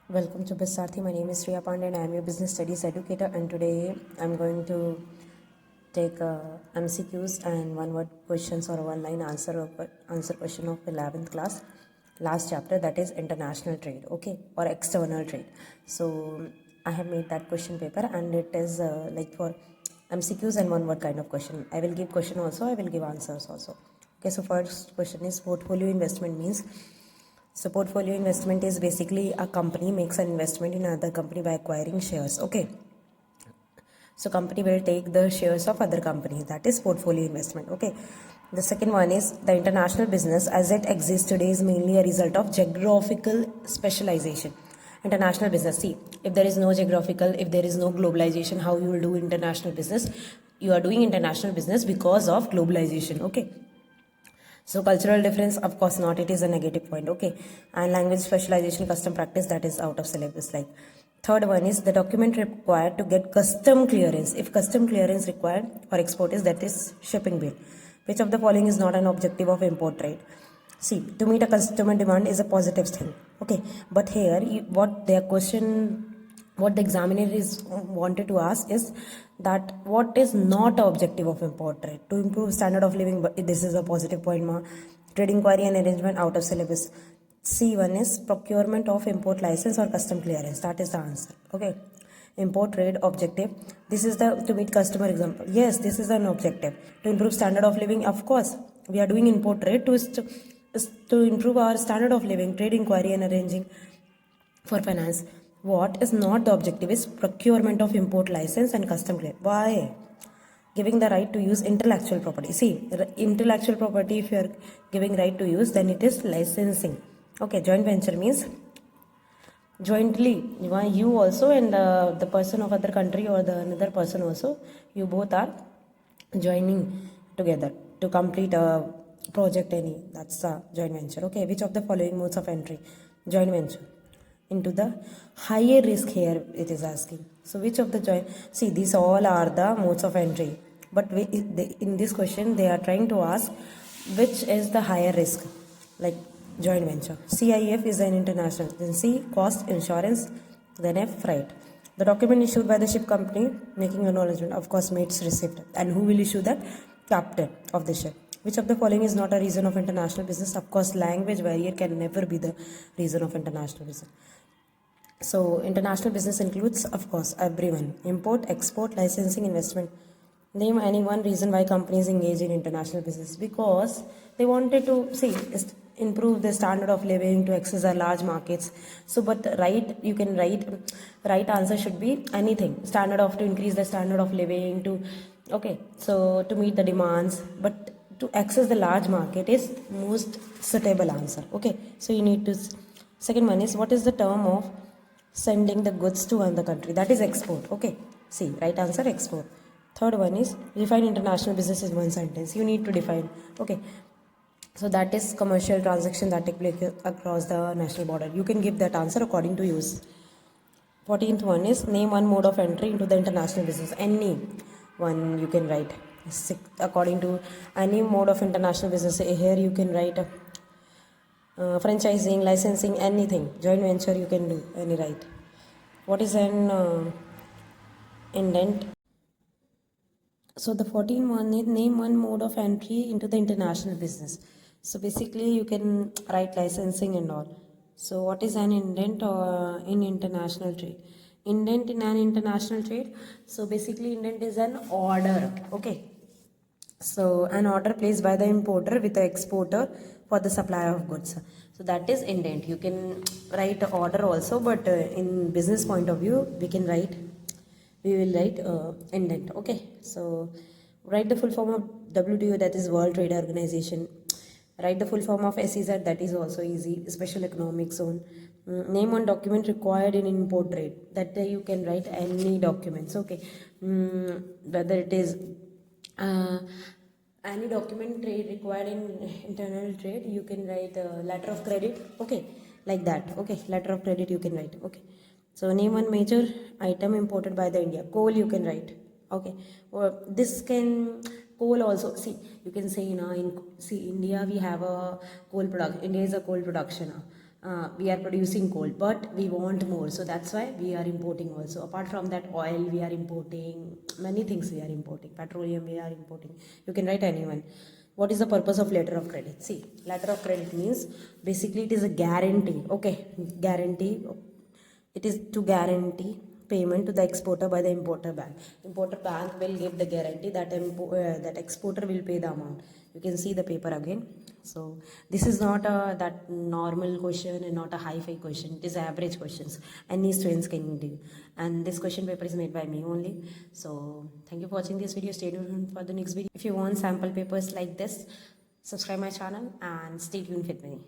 Welcome to Bisarthi. My name is Riya Pandey and I am your business studies educator, and today I'm going to take MCQs and one word questions or one line answer question of 11th class last chapter, that is international trade, okay, or external trade. So I have made that question paper and it is like for MCQs and one word kind of question. I will give question also, I will give answers also. Okay, so first question is portfolio investment means. So portfolio investment is basically a company makes an investment in another company by acquiring shares. Okay. So company will take the shares of other companies. That is portfolio investment. Okay. The second one is the international business as it exists today is mainly a result of geographical specialization. International business. See, if there is no geographical, if there is no globalization, how you will do international business? You are doing international business because of globalization. Okay. So cultural difference, of course not, it is a negative point, okay. And language specialization, custom practice, that is out of syllabus. Like third one is the document required to get custom clearance. If custom clearance required for export is, that is shipping bill. Which of the following is not an objective of import trade? See, to meet a customer demand is a positive thing, okay. But here, what the examiner is wanted to ask is that what is not the objective of import trade? To improve standard of living, but this is a positive point ma. Trade inquiry and arrangement, out of syllabus. C1 is procurement of import license or custom clearance, that is the answer, okay. Import trade objective, this is the to meet customer example, yes, this is an objective. To improve standard of living, of course we are doing import trade to improve our standard of living. Trade inquiry and arranging for finance. What is not the objective is procurement of import license and custom clearance. Why? Giving the right to use intellectual property. See, intellectual property, if you are giving right to use, then it is licensing. Okay, joint venture means jointly, you also and the person of other country or the another person also, you both are joining together to complete a project any, that's a joint venture. Okay, which of the following modes of entry? Joint venture into the higher risk, here it is asking. So which of the joint, see, these all are the modes of entry, but in this question they are trying to ask which is the higher risk, like joint venture. CIF is an international, then C, cost, insurance, then F, freight. The document issued by the ship company making acknowledgement, of course mates receipt, and who will issue that? Captain of the ship. Which of the following is not a reason of international business? Of course language barrier can never be the reason of international business. So international business includes, of course, everyone. Import, export, licensing, investment. Name any one reason why companies engage in international business. Because they wanted to, see, improve the standard of living, to access our large markets. So but you can right answer should be anything. Standard of, to increase the standard of living, to, okay, so to meet the demands, but to access the large market is most suitable answer, okay. So you need to, second one is what is the term of sending the goods to another country? That is export, okay. See, right answer, export. Third one is define international business in one sentence. You need to define, okay. So that is commercial transaction that take place across the national border. You can give that answer according to use. 14th one is name one mode of entry into the international business. Any one you can write. According to any mode of international business, here you can write franchising, licensing, anything. Joint venture you can do, any right. What is an indent? So the 14th one is name one mode of entry into the international business. So basically you can write licensing and all. So what is an indent in international trade? Indent in an international trade. So basically indent is an order, okay. So an order placed by the importer with the exporter for the supply of goods. So that is indent. You can write order also, but in business point of view, we will write indent, okay. So write the full form of WTO, that is World Trade Organization. Write the full form of SEZ, that is also easy, Special Economic Zone. Name one document required in import trade. That you can write any documents, okay. Whether it is any document trade required in internal trade, you can write letter of credit, okay, like that, okay. Letter of credit you can write, okay. So name one major item imported by the India. Coal you can write, okay. Or this can, coal also, see, you can say in India we have a coal production. India is a coal production. we are producing coal, but we want more, so that's why we are importing also. Apart from that, oil we are importing, many things we are importing, petroleum we are importing. You can write anyone. What is the purpose of letter of credit? See, letter of credit means basically it is a guarantee. Okay, guarantee. It is to guarantee payment to the exporter by the importer bank. Importer bank will give the guarantee that that exporter will pay the amount. You can see the paper again. So this is not that normal question and not a high-fi question. It is average questions. Any students can do. And this question paper is made by me only. So thank you for watching this video. Stay tuned for the next video. If you want sample papers like this, subscribe my channel and stay tuned with me.